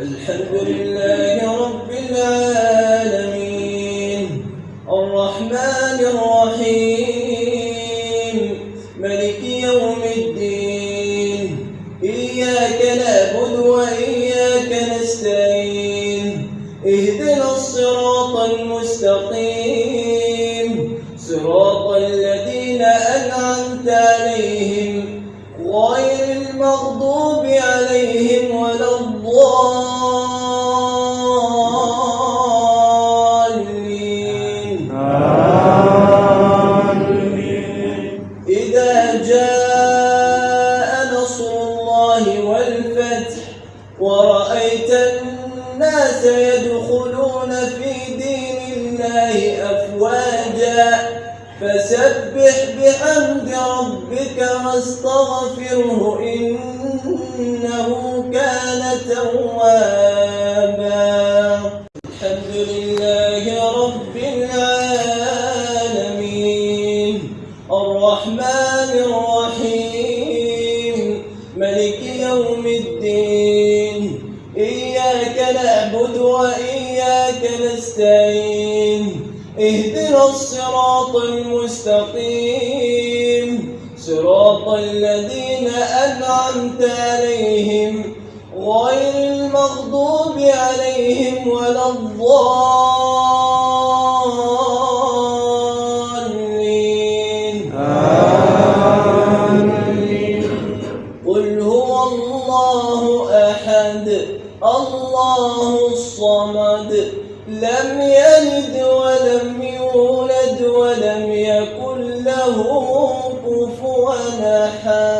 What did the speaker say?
الحمد لله رب العالمين الرحمن الرحيم ملك يوم الدين إياك نعبد وإياك نستعين اهدنا الصراط المستقيم صراط الذين أنعمت عليهم غير المغضوب عليهم ولا الضالين إذا جاء نصر الله والفتح ورأيت الناس يدخلون في دين الله أفواجا فسبح بحمد ربك واستغفره إنه كان توابا. الحمد لله رب العالمين الرحمن الرحيم ملك يوم الدين إياك نعبد وإياك نستعين اهدنا الصراط المستقيم صراط الذين أنعمت عليهم غير المغضوب عليهم ولا الضالين قل هو الله أحد الله الصمد لم يلد ولم يولد ولم يكن له كفوا أحد.